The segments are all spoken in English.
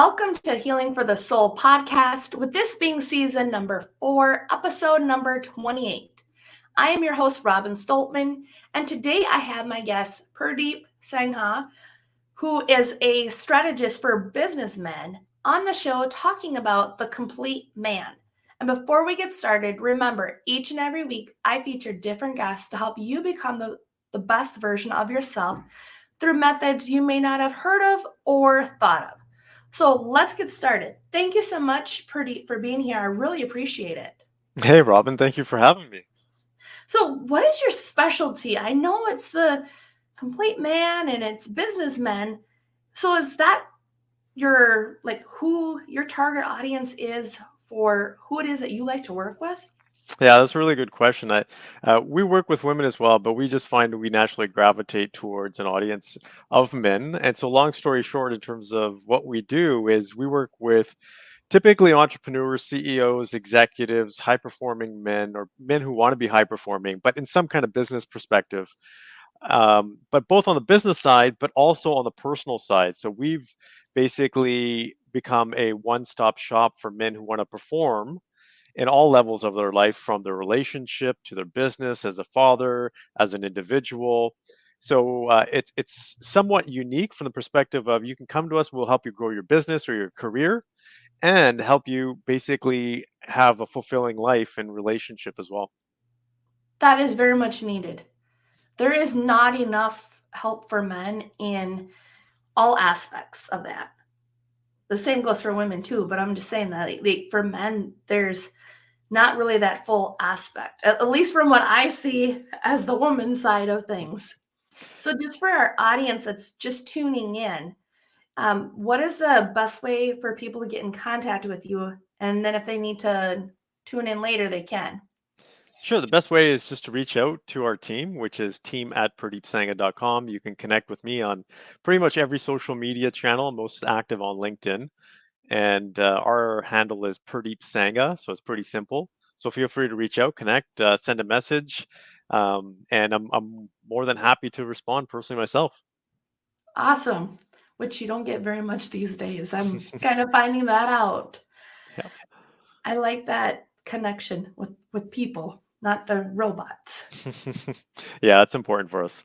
Welcome to Healing for the Soul podcast, with this being season number 4, episode number 28. I am your host, Robin Stoltman, and today I have my guest, Purdeep Sangha, who is a strategist for businessmen, on the show talking about the complete man. And before we get started, remember, each and every week I feature different guests to help you become the best version of yourself through methods you may not have heard of or thought of. So let's get started. Thank you so much, Purdeep, for being here. I really appreciate it. Hey, Robin, thank you for having me. So what is your specialty? I know it's the complete man and it's businessmen. So is that who your target audience is for who it is that you like to work with? Yeah, that's a really good question. We work with women as well, but we just find we naturally gravitate towards an audience of men. And so, long story short, in terms of what we do, is we work with typically entrepreneurs, CEOs, executives, high performing men, or men who want to be high performing, but in some kind of business perspective. But both on the business side, but also on the personal side. So we've basically become a one-stop shop for men who want to perform in all levels of their life, from their relationship to their business, as a father, as an individual. So it's somewhat unique from the perspective of, you can come to us, we'll help you grow your business or your career, and help you basically have a fulfilling life and relationship as well. That is very much needed. There is not enough help for men in all aspects of that. The same goes for women too, but I'm just saying that for men, there's not really that full aspect, at least from what I see as the woman side of things. So just for our audience that's just tuning in, what is the best way for people to get in contact with you? And then if they need to tune in later, they can. Sure. The best way is just to reach out to our team, which is team@purdeepsangha.com. You can connect with me on pretty much every social media channel. I'm most active on LinkedIn. And our handle is Purdeep Sangha. So it's pretty simple. So feel free to reach out, connect, send a message. And I'm more than happy to respond personally myself. Awesome, which you don't get very much these days. I'm kind of finding that out. Yeah. I like that connection with people, not the robots. Yeah, it's important for us.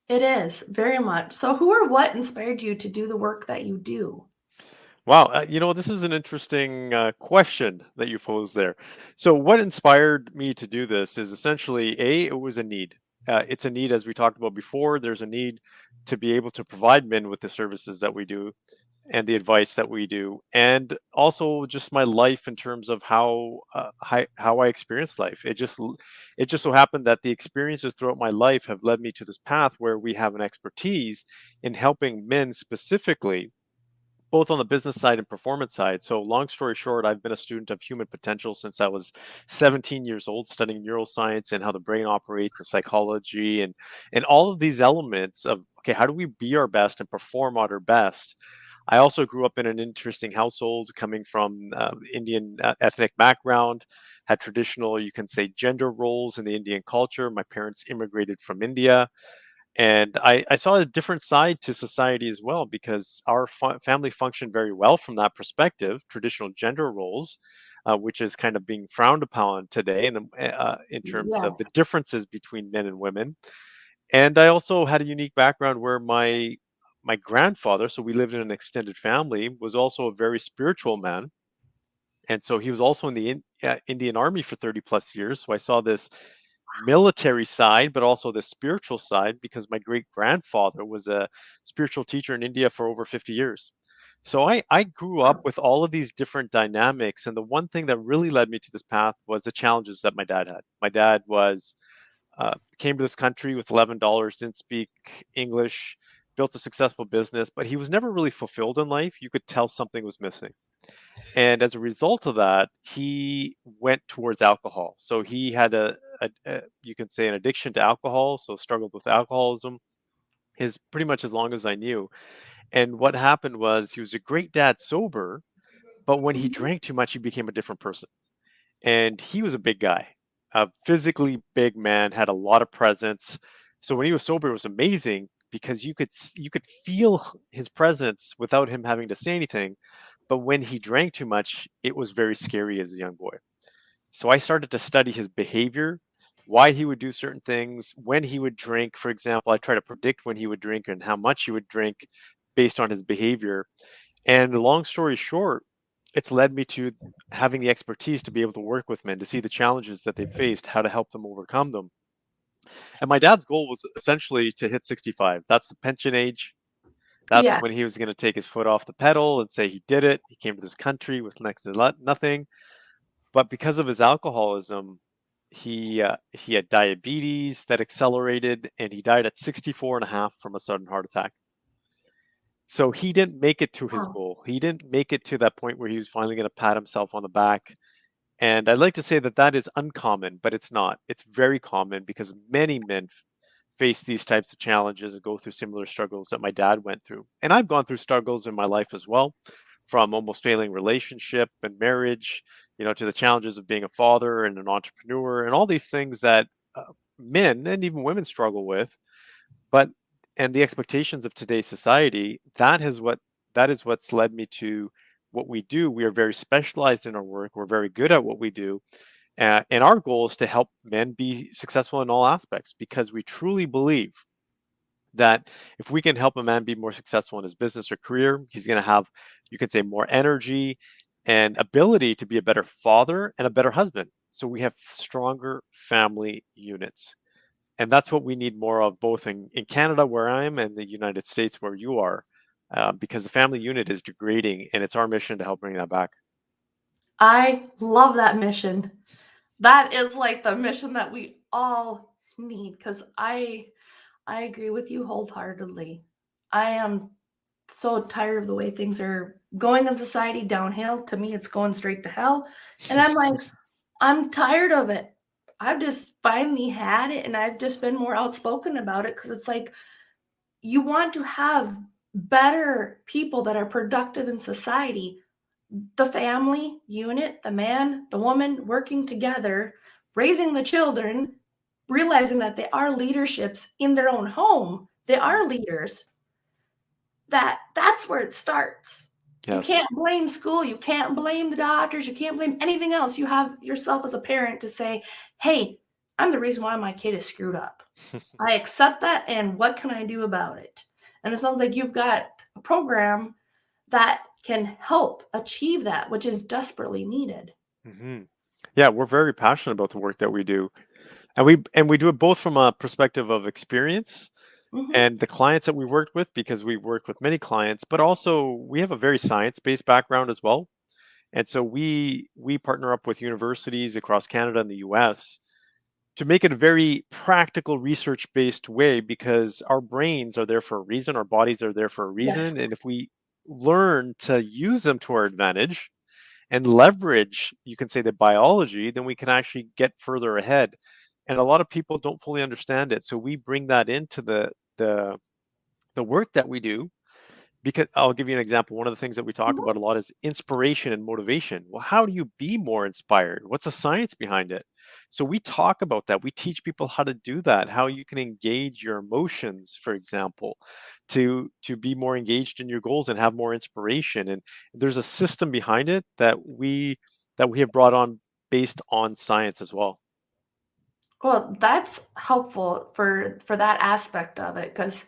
It is very much. So who or what inspired you to do the work that you do? Wow, this is an interesting question that you posed there. So, what inspired me to do this is essentially, it was a need. It's a need, as we talked about before. There's a need to be able to provide men with the services that we do and the advice that we do, and also just my life in terms of how I experience life. It just so happened that the experiences throughout my life have led me to this path where we have an expertise in helping men specifically, both on the business side and performance side. So, long story short, I've been a student of human potential since I was 17 years old, studying neuroscience and how the brain operates, and psychology, and all of these elements of, okay, how do we be our best and perform at our best? I also grew up in an interesting household, coming from Indian ethnic background, had traditional, you can say, gender roles in the Indian culture. My parents immigrated from India, and I saw a different side to society as well, because our family functioned very well from that perspective, traditional gender roles, which is kind of being frowned upon today, and in terms Yeah. of the differences between men and women. And I also had a unique background where my grandfather, so we lived in an extended family, was also a very spiritual man, and so he was also in the Indian Army for 30 plus years. So I saw this military side, but also the spiritual side, because my great grandfather was a spiritual teacher in India for over 50 years. So I grew up Wow. with all of these different dynamics. And the one thing that really led me to this path was the challenges that my dad had. My dad came to this country with $11, didn't speak English, built a successful business, but he was never really fulfilled in life. You could tell something was missing. And as a result of that, he went towards alcohol. So he had you can say, an addiction to alcohol. So struggled with alcoholism his pretty much as long as I knew. And what happened was, he was a great dad sober, but when he Mhm. drank too much, he became a different person. And he was a big guy, a physically big man, had a lot of presence. So when he was sober, it was amazing, because you could feel his presence without him having to say anything. But when he drank too much, it was very scary as a young boy. So I started to study his behavior, why he would do certain things, when he would drink. For example, I try to predict when he would drink and how much he would drink based on his behavior. And long story short, it's led me to having the expertise to be able to work with men, to see the challenges that they faced, how to help them overcome them. And my dad's goal was essentially to hit 65. That's the pension age. That's Yeah. when he was going to take his foot off the pedal and say he did it. He came to this country with next to nothing. But because of his alcoholism, he had diabetes that accelerated, and he died at 64 and a half from a sudden heart attack. So he didn't make it to his Oh, goal. He didn't make it to that point where he was finally going to pat himself on the back. And I'd like to say that that is uncommon, but it's not. It's very common because many men face these types of challenges and go through similar struggles that my dad went through. And I've gone through struggles in my life as well, from almost failing relationship and marriage, to the challenges of being a father and an entrepreneur and all these things that men and even women struggle with. But and the expectations of today's society, that is what's led me to what we do. We are very specialized in our work. We're very good at what we do. And our goal is to help men be successful in all aspects because we truly believe that if we can help a man be more successful in his business or career, he's going to have, you could say, more energy and ability to be a better father and a better husband. So we have stronger family units. And that's what we need more of, both in Canada, where I am, and the United States, where you are, because the family unit is degrading, and it's our mission to help bring that back. I love that mission. That is like the mission that we all need because I agree with you wholeheartedly. I am so tired of the way things are going in society downhill. To me, it's going straight to hell. And I'm like, I'm tired of it. I've just finally had it and I've just been more outspoken about it because it's like you want to have better people that are productive in society. The family unit, the man, the woman working together, raising the children, realizing that they are leaderships in their own home. They are leaders. That's where it starts. You Yes. can't blame school, you can't blame the doctors, you can't blame anything else. You have yourself as a parent to say, "Hey, I'm the reason why my kid is screwed up. I accept that, and what can I do about it?" And it sounds like you've got a program that can help achieve that, which is desperately needed. Hmm. Yeah, we're very passionate about the work that we do, and we do it both from a perspective of experience Mhm. and the clients that we worked with, because we work with many clients, but also we have a very science-based background as well. And so we partner up with universities across Canada and the US to make it a very practical research-based way, because our brains are there for a reason, our bodies are there for a Yes. reason, and if we learn to use them to our advantage and leverage, you can say, the biology, then we can actually get further ahead. And a lot of people don't fully understand it. So we bring that into the work that we do, because I'll give you an example. One of the things that we talk Mhm. about a lot is inspiration and motivation. Well, how do you be more inspired? What's the science behind it? So we talk about that. We teach people how to do that, how you can engage your emotions, for example, to be more engaged in your goals and have more inspiration. And there's a system behind it that we have brought on based on science as well. Well, that's helpful for that aspect of it because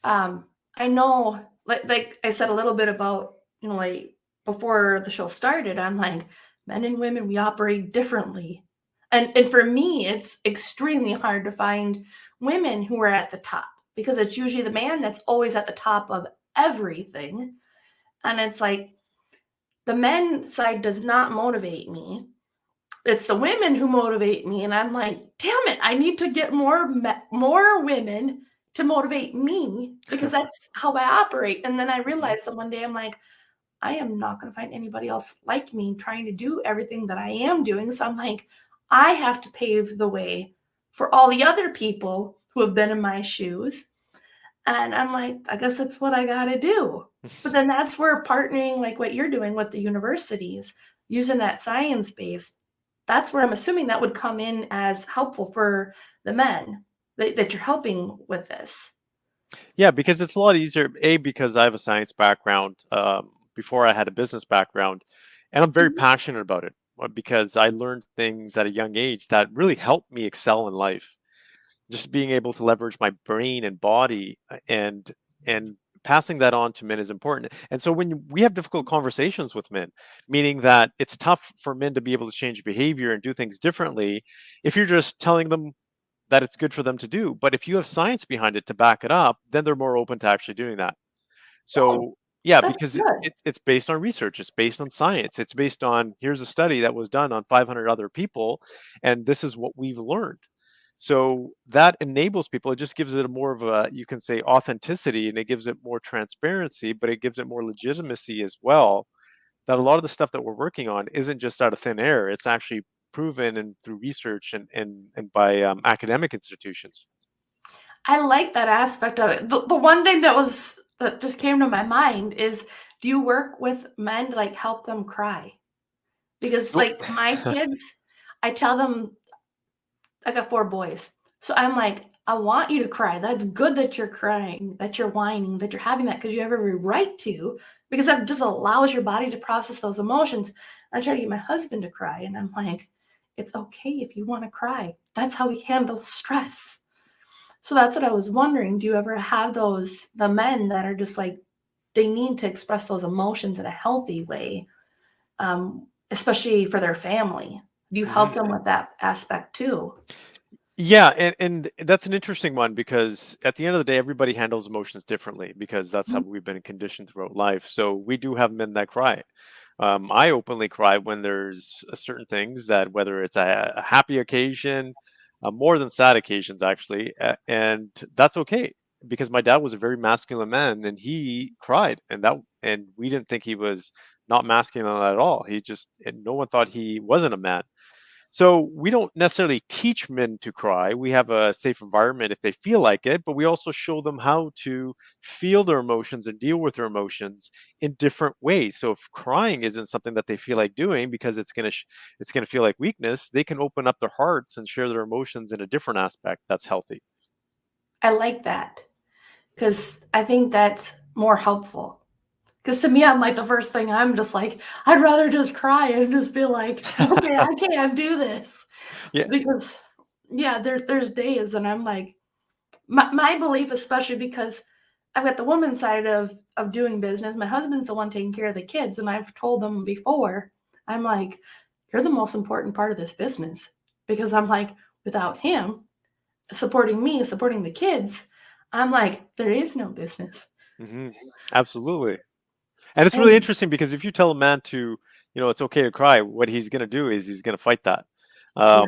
um, I know, like I said a little bit about, like before the show started, I'm like, men and women, we operate differently. And for me, it's extremely hard to find women who are at the top because it's usually the man that's always at the top of everything. And it's like the men side does not motivate me. It's the women who motivate me, and I'm like, "Damn it, I need to get more women to motivate me because that's how I operate." And then I Mhm. realized that one day I'm like, "I am not gonna find anybody else like me trying to do everything that I am doing." So I'm like, "I have to pave the way for all the other people who have been in my shoes." And I'm like, "I guess that's what I gotta do." But then that's where partnering like what you're doing with the universities, using that science base, that's where I'm assuming that would come in as helpful for the men that you're helping with this. Yeah, because it's a lot easier. A, because I have a science background before I had a business background, and I'm very Mhm. passionate about it because I learned things at a young age that really helped me excel in life. Just being able to leverage my brain and body and passing that on to men is important. And so when we have difficult conversations with men, meaning that it's tough for men to be able to change behavior and do things differently, if you're just telling them that it's good for them to do, but if you have science behind it to back it up, then they're more open to actually doing that. Oh, So yeah, that's because good. it's based on research, it's based on science, it's based on here's a study that was done on 500 other people, and this is what we've learned. So that enables people. It just gives it a more of a, you can say, authenticity, and it gives it more transparency, but it gives it more legitimacy as well. That a lot of the stuff that we're working on isn't just out of thin air; it's actually proven and through research and by academic institutions. I like that aspect of it. The one thing that just came to my mind is, do you work with men to like help them cry? Because Nope. like my kids, I tell them I got 4 boys. So I'm like, I want you to cry. That's good that you're crying, that you're whining, that you're having that because you have every right to, because that just allows your body to process those emotions. I try to get my husband to cry, and I'm like, it's okay if you want to cry. That's how we handle stress. So that's what I was wondering. Do you ever have the men that are just like, they need to express those emotions in a healthy way, especially for their family? Do you help Mhm. them with that aspect too? Yeah, and that's an interesting one because at the end of the day, everybody handles emotions differently because that's how Mhm. we've been conditioned throughout life. So we do have men that cry. I openly cry when there's certain things that, whether it's a happy occasion, more than sad occasions actually, and that's okay because my dad was a very masculine man and he cried, and we didn't think he was not masculine at all. He just, and no one thought he wasn't a man. So we don't necessarily teach men to cry. We have a safe environment if they feel like it, but we also show them how to feel their emotions and deal with their emotions in different ways. So if crying isn't something that they feel like doing because it's going to feel like weakness, they can open up their hearts and share their emotions in a different aspect that's healthy. I like that because I think that's more helpful. Because to me, I'm like the first thing I'm just like, I'd rather just cry and just be like, okay, I can't do this. Yeah. Because yeah, there's days and I'm like, my belief, especially because I've got the woman side of doing business. My husband's the one taking care of the kids, and I've told them before, I'm like, you're the most important part of this business. Because I'm like, without him supporting me, supporting the kids, I'm like, there is no business. Hmm. Absolutely. And it's really And interesting because if you tell a man to, it's okay to cry, what he's going to do is he's going to fight that. yeah,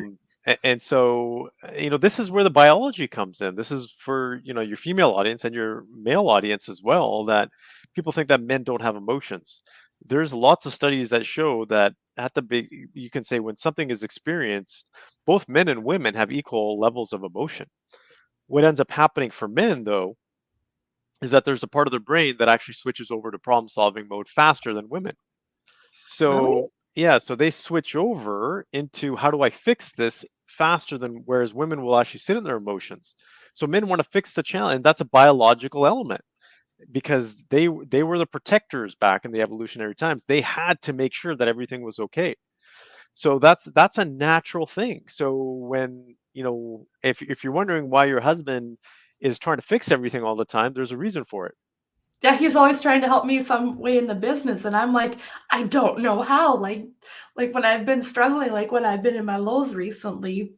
And so, this is where the biology comes in. This is for, your female audience and your male audience as well, that people think that men don't have emotions. There's lots of studies that show that at the big, you can say when something is experienced, both men and women have equal levels of emotion. What ends up happening for men, though, is that there's a part of their brain that actually switches over to problem solving mode faster than women. really? So, yeah, so they switch over into how do I fix this faster than, whereas women will actually sit in their emotions. So men want to fix the challenge, and that's a biological element because they were the protectors back in the evolutionary times. They had to make sure that everything was okay. So that's a natural thing. So when, if you're wondering why your husband is trying to fix everything all the time, there's a reason for it. Yeah, he's always trying to help me some way in the business, and I'm like, I don't know how. Like when I've been struggling, like when I've been in my lows recently,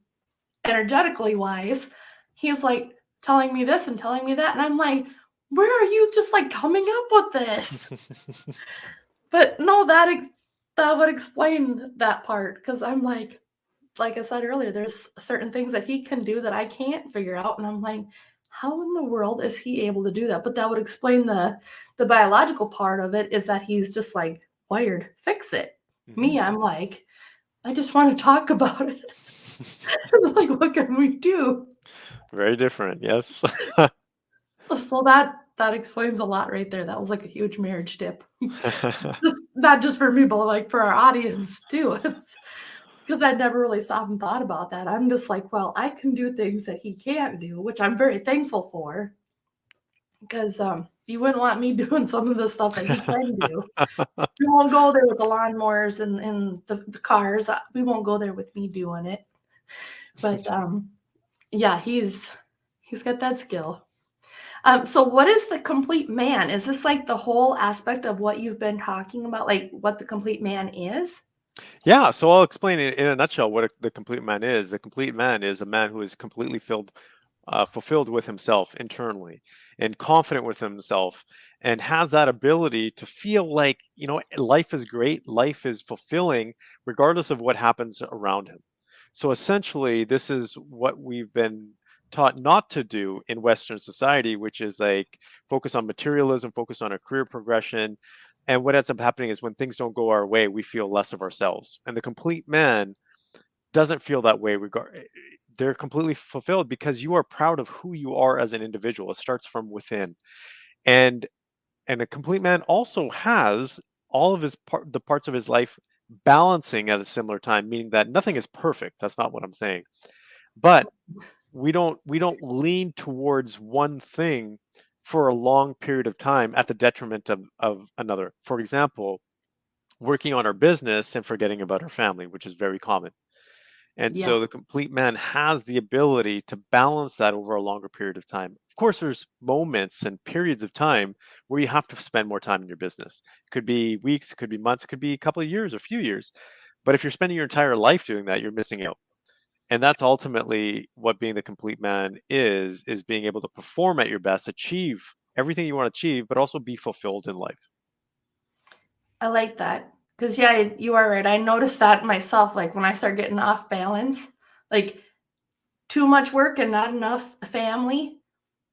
energetically wise, he's like telling me this and telling me that, and I'm like, where are you just like coming up with this? But no, that would explain that part because I'm like I said earlier, there's certain things that he can do that I can't figure out, and I'm like, how in the world is he able to do that? But that would explain the biological part of it is that he's just like wired, fix it. Mhm. Me, I'm like, I just want to talk about it. Like, what can we do? Very different, yes. So that explains a lot right there. That was like a huge marriage tip. Just not just for me, but like for our audience too. It's because I never really stopped and thought about that. I'm just like, well, I can do things that he can't do, which I'm very thankful for. because you wouldn't want me doing some of the stuff that he can do. We won't go there with the lawnmowers and the cars. We won't go there with me doing it. But yeah, he's got that skill. So what is the complete man? Is this like the whole aspect of what you've been talking about, like what the complete man is? Yeah, so I'll explain it in a nutshell what the complete man is. The complete man is a man who is completely fulfilled with himself internally and confident with himself and has that ability to feel like, life is great, life is fulfilling, regardless of what happens around him. So essentially, this is what we've been taught not to do in Western society, which is like focus on materialism, focus on a career progression. And what ends up happening is when things don't go our way, we feel less of ourselves. And the complete man doesn't feel that way. They're completely fulfilled because you are proud of who you are as an individual. It starts from within. And a complete man also has all of the parts of his life balancing at a similar time, meaning that nothing is perfect. That's not what I'm saying. But we don't lean towards one thing for a long period of time at the detriment of another. For example, working on our business and forgetting about our family, which is very common. And Yeah. so the complete man has the ability to balance that over a longer period of time. Of course, there's moments and periods of time where you have to spend more time in your business. It could be weeks, it could be months, it could be a couple of years, a few years. But if you're spending your entire life doing that, you're missing out. And that's ultimately what being the complete man is being able to perform at your best, achieve everything you want to achieve, but also be fulfilled in life. I like that. Because, yeah, you are right. I noticed that myself, like when I start getting off balance, like too much work and not enough family.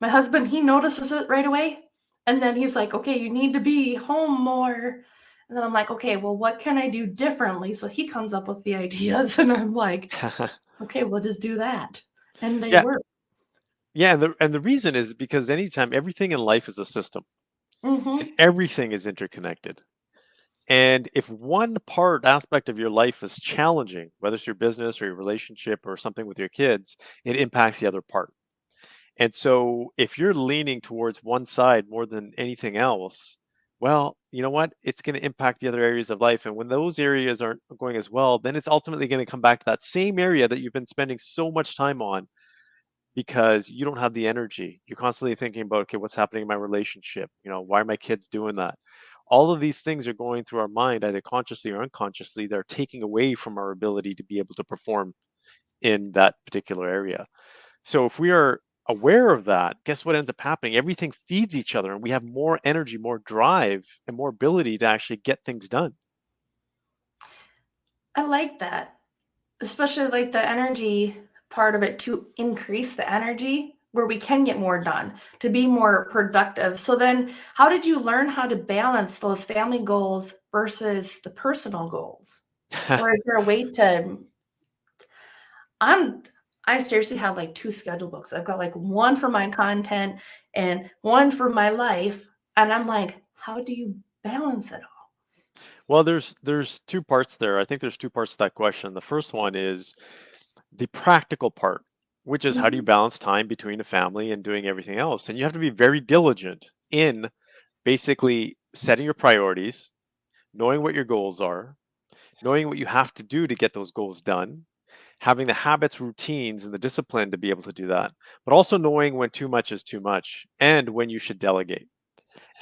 My husband, he notices it right away. And then he's like, okay, you need to be home more. And then I'm like, okay, well, what can I do differently? So he comes up with the ideas, and I'm like, okay, we'll just do that. And they Yeah. work. Yeah, and the reason is because anytime everything in life is a system and Mm-hmm. everything is interconnected. And if one part aspect of your life is challenging, whether it's your business or your relationship or something with your kids, it impacts the other part. And so if you're leaning towards one side more than anything else, well, you know what? It's going to impact the other areas of life. And when those areas aren't going as well, then it's ultimately going to come back to that same area that you've been spending so much time on because you don't have the energy. You're constantly thinking about, okay, what's happening in my relationship? Why are my kids doing that? All of these things are going through our mind, either consciously or unconsciously. They're taking away from our ability to be able to perform in that particular area. So if we are aware of that, guess what ends up happening? Everything feeds each other and we have more energy, more drive, and more ability to actually get things done. I like that. Especially like the energy part of it, to increase the energy where we can get more done, to be more productive. So then how did you learn how to balance those family goals versus the personal goals? Or is there a way to I'm I seriously have like two schedule books. I've got like one for my content and one for my life. And I'm like, how do you balance it all? Well, there's two parts there. I think there's two parts to that question. The first one is the practical part, which is how do you Mhm. balance time between a family and doing everything else? And you have to be very diligent in basically setting your priorities, knowing what your goals are, knowing what you have to do to get those goals done, having the habits, routines, and the discipline to be able to do that, but also knowing when too much is too much and when you should delegate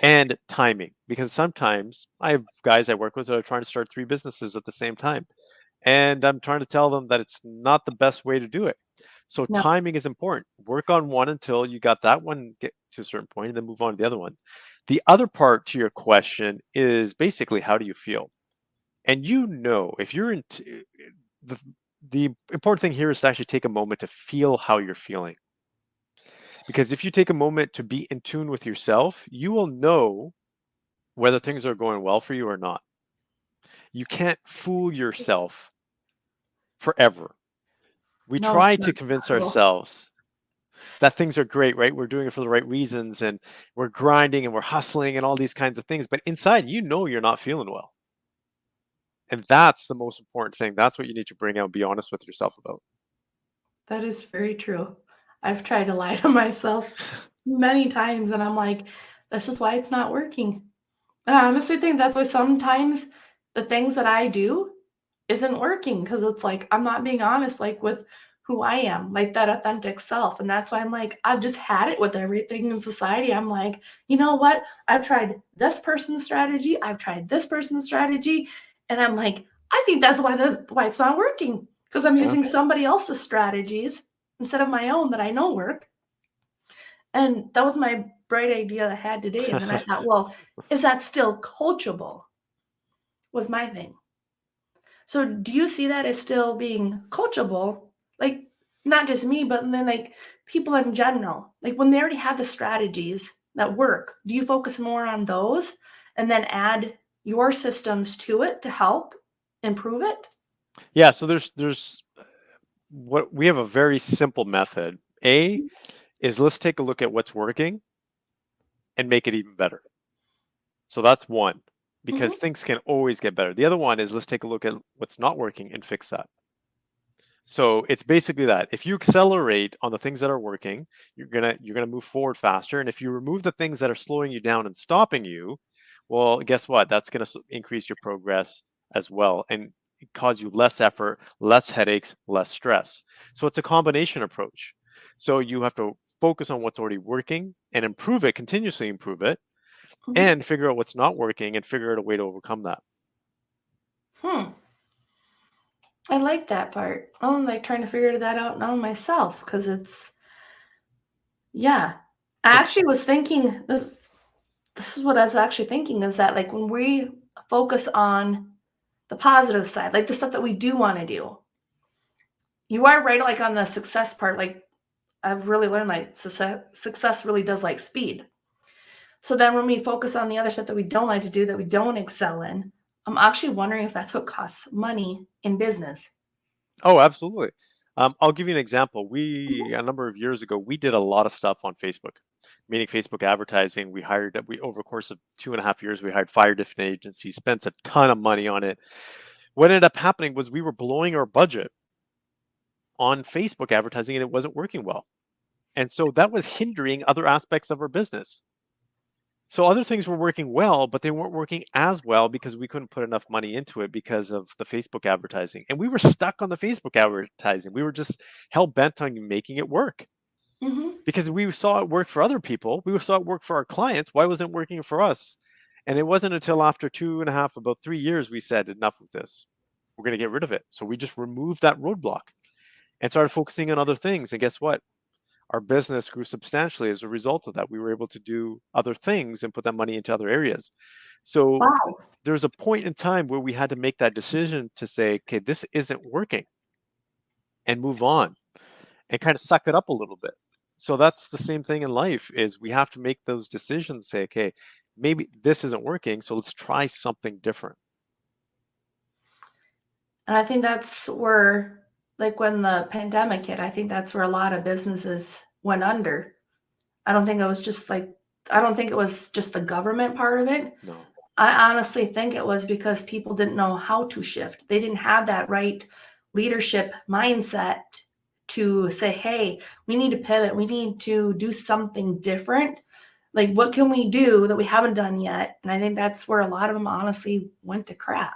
and timing. Because sometimes I have guys I work with that are trying to start three businesses at the same time. And I'm trying to tell them that it's not the best way to do it. So No, timing is important. Work on one until you got that one get to a certain point and then move on to the other one. The other part to your question is basically how do you feel? And if you're the the important thing here is to actually take a moment to feel how you're feeling. Because if you take a moment to be in tune with yourself, you will know whether things are going well for you or not. You can't fool yourself forever. We no, it's try not to convince possible. ourselves that things are great, right? We're doing it for the right reasons and we're grinding and we're hustling and all these kinds of things. But inside, you're not feeling well. And that's the most important thing. That's what you need to bring out, be honest with yourself about. That is very true. I've tried to lie to myself many times, and I'm like, this is why it's not working. I honestly think that's why sometimes the things that I do isn't working because it's like I'm not being honest, like with who I am, like that authentic self. And that's why I'm like, I've just had it with everything in society. I'm like, you know what? I've tried this person's strategy, I've tried this person's strategy, and I'm like, I think that's why it's not working because I'm Yeah. using somebody else's strategies instead of my own that I know work. And that was my bright idea I had today. And then I thought, well, is that still coachable? Was my thing. So do you see that as still being coachable? Like not just me, but then like people in general. Like when they already have the strategies that work, do you focus more on those and then add your systems to it to help improve it? Yeah, so there's what we have a very simple method. A is let's take a look at what's working and make it even better. So that's one, because Mm-hmm. things can always get better. The other one is let's take a look at what's not working and fix that. So it's basically that. If you accelerate on the things that are working, you're gonna move forward faster. And if you remove the things that are slowing you down and stopping you, well, guess what? That's gonna increase your progress as well and cause you less effort, less headaches, less stress. So it's a combination approach. So you have to focus on what's already working and improve it, continuously improve it, Mm-hmm. and figure out what's not working and figure out a way to overcome that. Hmm. I like that part. I'm like trying to figure that out now myself because it's, yeah. I And actually was thinking this is what I was actually thinking is that like when we focus on the positive side, like the stuff that we do want to do, you are right, like on the success part. Like I've really learned like success really does like speed. So then when we focus on the other stuff that we don't like to do, that we don't excel in, I'm actually wondering if that's what costs money in business. oh, absolutely. I'll give you an example. We a number of years ago, we did a lot of stuff on Facebook, meaning Facebook advertising. We over the course of 2.5 years, we hired 5 different agencies, spent a ton of money on it. What ended up happening was we were blowing our budget on Facebook advertising, and it wasn't working well. And so that was hindering other aspects of our business. So other things were working well, but they weren't working as well because we couldn't put enough money into it because of the Facebook advertising. And we were stuck on the Facebook advertising. We were just hell bent on making it work Mm-hmm. because we saw it work for other people. We saw it work for our clients. Why wasn't it working for us? And it wasn't until after 2.5, about 3 years, we said, enough of this. We're going to get rid of it. So we just removed that roadblock and started focusing on other things. And guess what? Our business grew substantially as a result of that. We were able to do other things and put that money into other areas. So Wow. there's a point in time where we had to make that decision to say, okay, this isn't working and move on and kind of suck it up a little bit. So that's the same thing in life is we have to make those decisions, say, okay, maybe this isn't working, so let's try something different. And I think that's where, like when the pandemic hit, I think that's where a lot of businesses went under. I don't think it was just like, I don't think it was just the government part of it. No. I honestly think it was because people didn't know how to shift. They didn't have that right leadership mindset to say, hey, we need to pivot. We need to do something different. Like, what can we do that we haven't done yet? And I think that's where a lot of them honestly went to crap.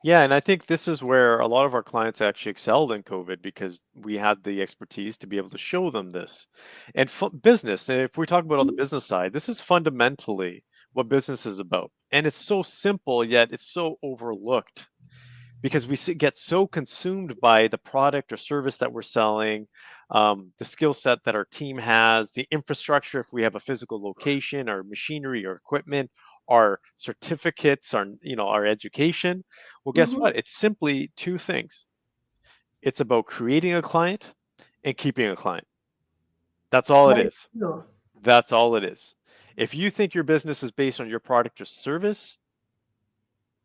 Yeah, and I think this is where a lot of our clients actually excelled in COVID because we had the expertise to be able to show them this. And business, and if we talk about on the business side, this is fundamentally what business is about. And it's so simple, yet it's so overlooked because we get so consumed by the product or service that we're selling, the skill set that our team has, the infrastructure, if we have a physical location, our machinery or equipment, our certificates, our education. Well, guess Mm-hmm. what? It's simply two things. It's about creating a client and keeping a client. That's all it Very is. true. That's all it is. If you think your business is based on your product or service,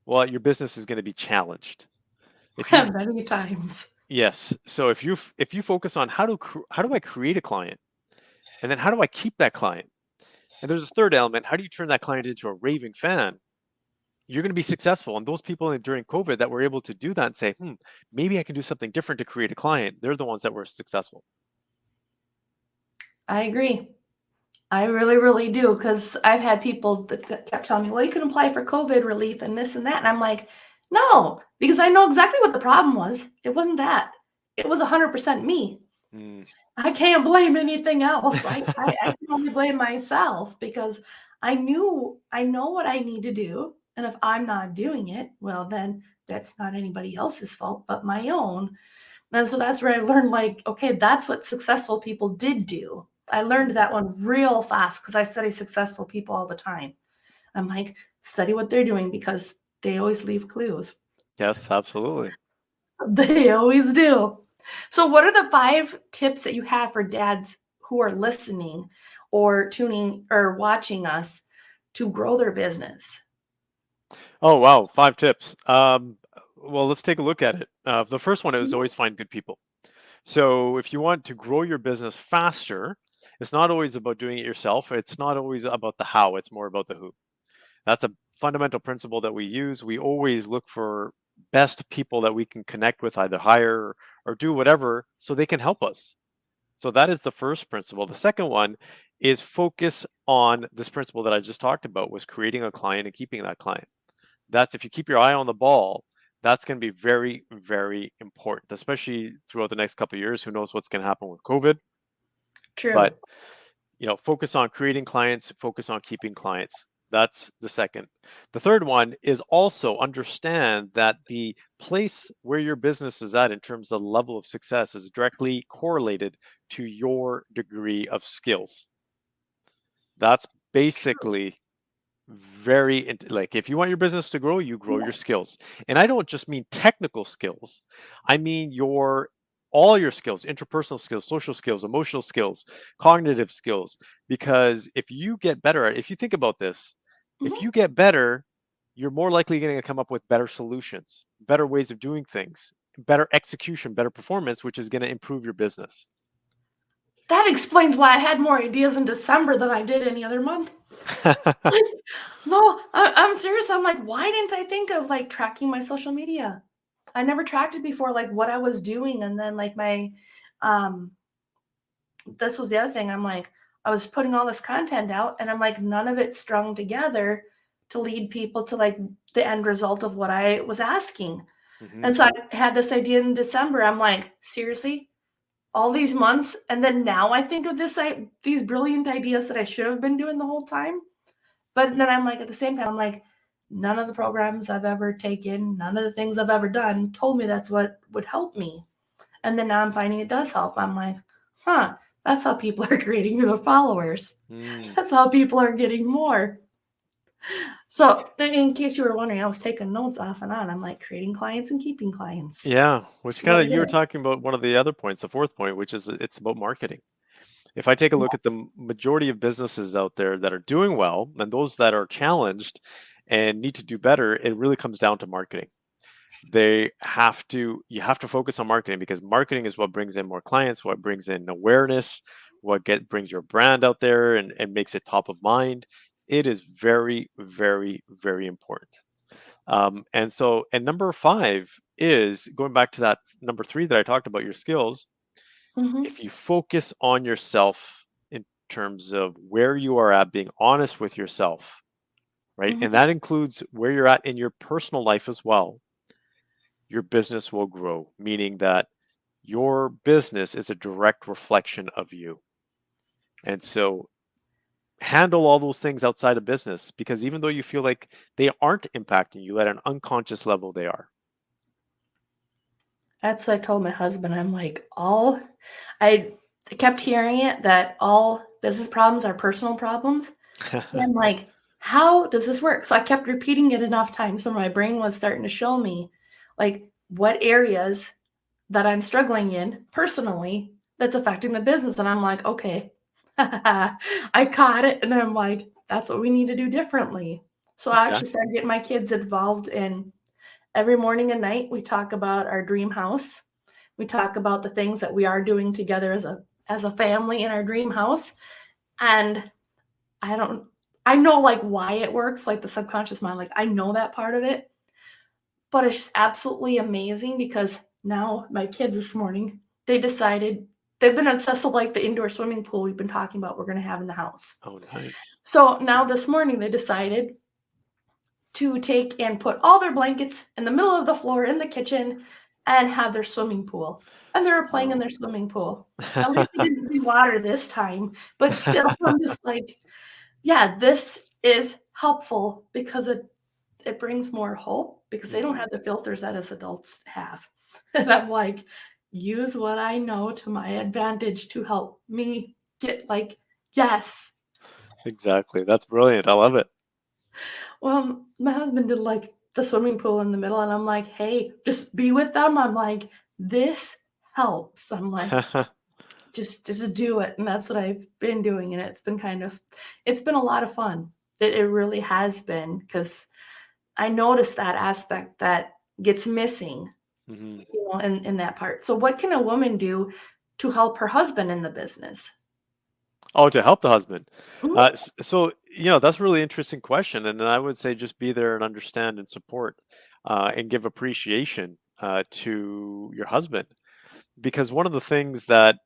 well, your business is going to be challenged. If you Many times. Yes. So if you focus on how do I create a client, and then how do I keep that client, and there's a third element, how do you turn that client into a raving fan? You're going to be successful. And those people during COVID that were able to do that and say, maybe I can do something different to create a client, they're the ones that were successful. I agree. I really, really do, because I've had people that kept telling me, well, you can apply for COVID relief and this and that. And I'm like, no, because I know exactly what the problem was. It wasn't that. It was 100% me. Mm. I can't blame anything else. I can only blame myself, because I know what I need to do. And if I'm not doing it, well, then that's not anybody else's fault but my own. And so that's where I learned, like, okay, that's what successful people did do. I learned that one real fast because I study successful people all the time. I'm like, study what they're doing, because they always leave clues. Yes, absolutely. They always do. So, what are the 5 tips that you have for dads who are listening or tuning or watching us to grow their business? Oh, wow. 5 tips. Well, let's take a look at it. The first one is Mhm. always find good people. So if you want to grow your business faster, it's not always about doing it yourself. It's not always about the how, it's more about the who. That's a fundamental principle that we use. We always look for best people that we can connect with, either hire or do whatever, so they can help us. So that is the first principle. The second one is focus on this principle that I just talked about, was creating a client and keeping that client. That's, if you keep your eye on the ball, that's going to be very, very important, especially throughout the next couple of years. Who knows what's going to happen with COVID? But True. focus on creating clients, focus on keeping clients. That's the second. The third one is also understand that the place where your business is at in terms of level of success is directly correlated to your degree of skills. That's True. basically like, if you want your business to grow, you grow Yeah. your skills. And I don't just mean technical skills. I mean all your skills, interpersonal skills, social skills, emotional skills, cognitive skills. Because if you think about this, if Mhm. you get better, you're more likely going to come up with better solutions, better ways of doing things, better execution, better performance, which is going to improve your business. That explains why I had more ideas in December than I did any other month. Like, no, I'm serious. I'm like, why didn't I think of like tracking my social media? I never tracked it before, like what I was doing. And then like um, this was the other thing. I'm like, I was putting all this content out, and I'm like, none of it strung together to lead people to like the end result of what I was asking. Hmm. And so I had this idea in December. I'm like, seriously, all these months, and then now I think of these brilliant ideas that I should have been doing the whole time. But then I'm like, at the same time, I'm like, none of the programs I've ever taken, none of the things I've ever done told me that's what would help me. And then now I'm finding it does help. I'm like, huh, that's how people are creating their followers. Mm. That's how people are getting more. So, in case you were wondering, I was taking notes off and on. I'm like, creating clients and keeping clients. Yeah, That's which kind what of, it you were is. talking about one of the other points, the fourth point, which is it's about marketing. If I take a look at the majority of businesses out there that are doing well and those that are challenged and need to do better, it really comes down to marketing. You have to focus on marketing, because marketing is what brings in more clients, what brings in awareness, brings your brand out there and makes it top of mind. It is very, very, very important. And number five is going back to that number three that I talked about, your skills. Mhm, If you focus on yourself in terms of where you are at, being honest with yourself, right? And mhm. that includes where you're at in your personal life as well, your business will grow, meaning that your business is a direct reflection of you. And so handle all those things outside of business, because even though you feel like they aren't impacting you, at an unconscious level, they are. That's what I told my husband. I'm like, I kept hearing it that all business problems are personal problems. And I'm like, how does this work? So I kept repeating it enough times so my brain was starting to show me like what areas that I'm struggling in personally that's affecting the business. And I'm like, okay, I caught it. And I'm like, that's what we need to do differently. So I actually Exactly. started getting my kids involved in every morning and night. We talk about our dream house. We talk about the things that we are doing together as a family in our dream house. And I don't I know like why it works, like the subconscious mind, like I know that part of it, but it's just absolutely amazing because now my kids this morning, they decided they've been obsessed with like the indoor swimming pool we've been talking about we're going to have in the house. Oh, nice. So now this morning they decided to take and put all their blankets in the middle of the floor in the kitchen and have their swimming pool. And they were playing in Oh. their swimming pool. At least they didn't re-water this time, but still, I'm just like, yeah, this is helpful because it brings more hope because they don't have the filters that us adults have. And I'm like, use what I know to my advantage to help me get like, yes. Exactly. That's brilliant. I love it. Well, my husband did like the swimming pool in the middle, and I'm like, hey, just be with them. I'm like, this helps. I'm like, just do it. And that's what I've been doing. And it's been a lot of fun. It really has been because I noticed that aspect that gets missing, Mhm. in that part. So what can a woman do to help her husband in the business? Oh, to help the husband. Mhm. So, that's a really interesting question. And I would say just be there and understand and support and give appreciation to your husband. Because one of the things that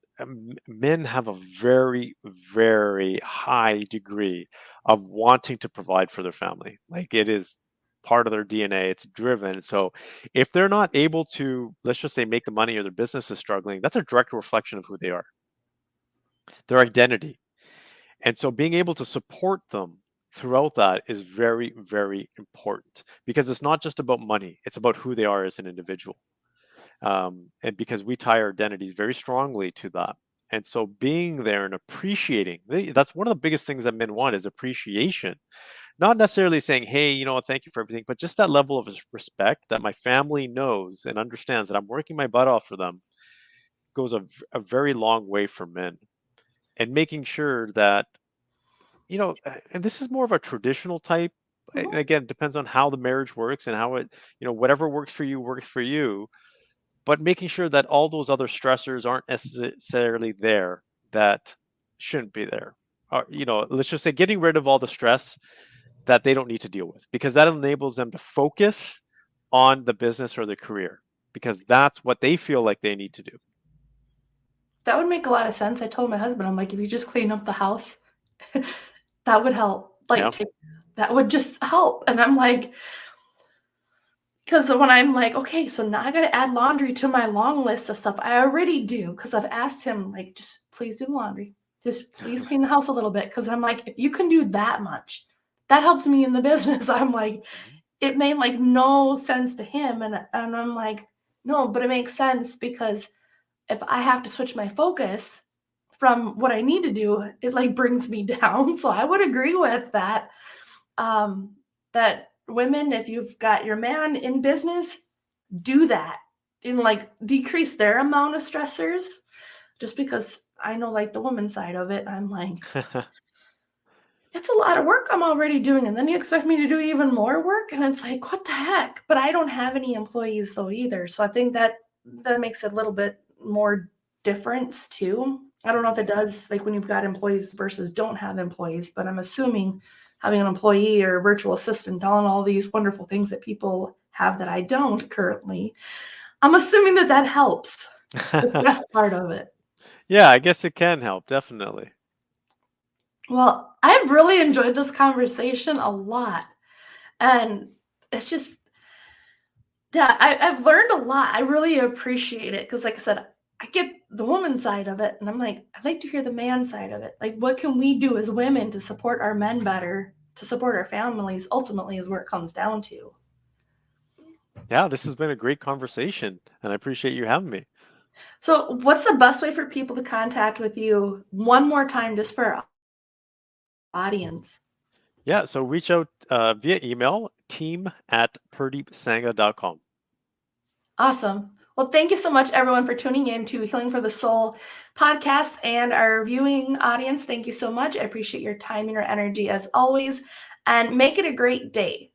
men have a very, very high degree of wanting to provide for their family. Like it is part of their DNA, it's driven. So if they're not able to, let's just say, make the money or their business is struggling, that's a direct reflection of who they are, their identity. And so being able to support them throughout that is very, very important because it's not just about money, it's about who they are as an individual. And because we tie our identities very strongly to that. And so being there and appreciating, that's one of the biggest things that men want is appreciation. Not necessarily saying, hey, thank you for everything, but just that level of respect that my family knows and understands that I'm working my butt off for them goes a very long way for men. And making sure that and this is more of a traditional type. And Mhm. again, it depends on how the marriage works and how it, whatever works for you works for you. But making sure that all those other stressors aren't necessarily there that shouldn't be there. Or, let's just say getting rid of all the stress that they don't need to deal with because that enables them to focus on the business or the career because that's what they feel like they need to do. That would make a lot of sense. I told my husband, I'm like, if you just clean up the house, that would help. Yeah. That would just help. And I'm like, because when I'm like, okay, so now I got to add laundry to my long list of stuff I already do. Because I've asked him, like, just please do the laundry. Just please clean the house a little bit. Because I'm like, if you can do that much, that helps me in the business. I'm like, Mhm. it made like no sense to him. And I'm like, no, but it makes sense because if I have to switch my focus from what I need to do, it like brings me down. So I would agree with that. That women, if you've got your man in business, do that and like decrease their amount of stressors. Just because I know like the woman side of it, I'm like, it's a lot of work I'm already doing. And then you expect me to do even more work. And it's like, what the heck? But I don't have any employees though either. So I think that makes it a little bit more difference too. I don't know if it does like when you've got employees versus don't have employees, but I'm assuming having an employee or a virtual assistant doing all these wonderful things that people have that I don't currently, I'm assuming that helps. The stress part of it. Yeah, I guess it can help, definitely. Well, I've really enjoyed this conversation a lot. And it's just, yeah, I've learned a lot. I really appreciate it because, like I said, I get the woman side of it, and I'm like, I'd like to hear the man side of it. Like, what can we do as women to support our men better, to support our families? Ultimately, is where it comes down to. Yeah, this has been a great conversation, and I appreciate you having me. So, what's the best way for people to contact with you? One more time, just for our audience. Yeah, so reach out via email, team@purdeepsangha.com. Awesome. Well, thank you so much, everyone, for tuning in to Healing for the Soul podcast and our viewing audience. Thank you so much. I appreciate your time and your energy as always. And make it a great day.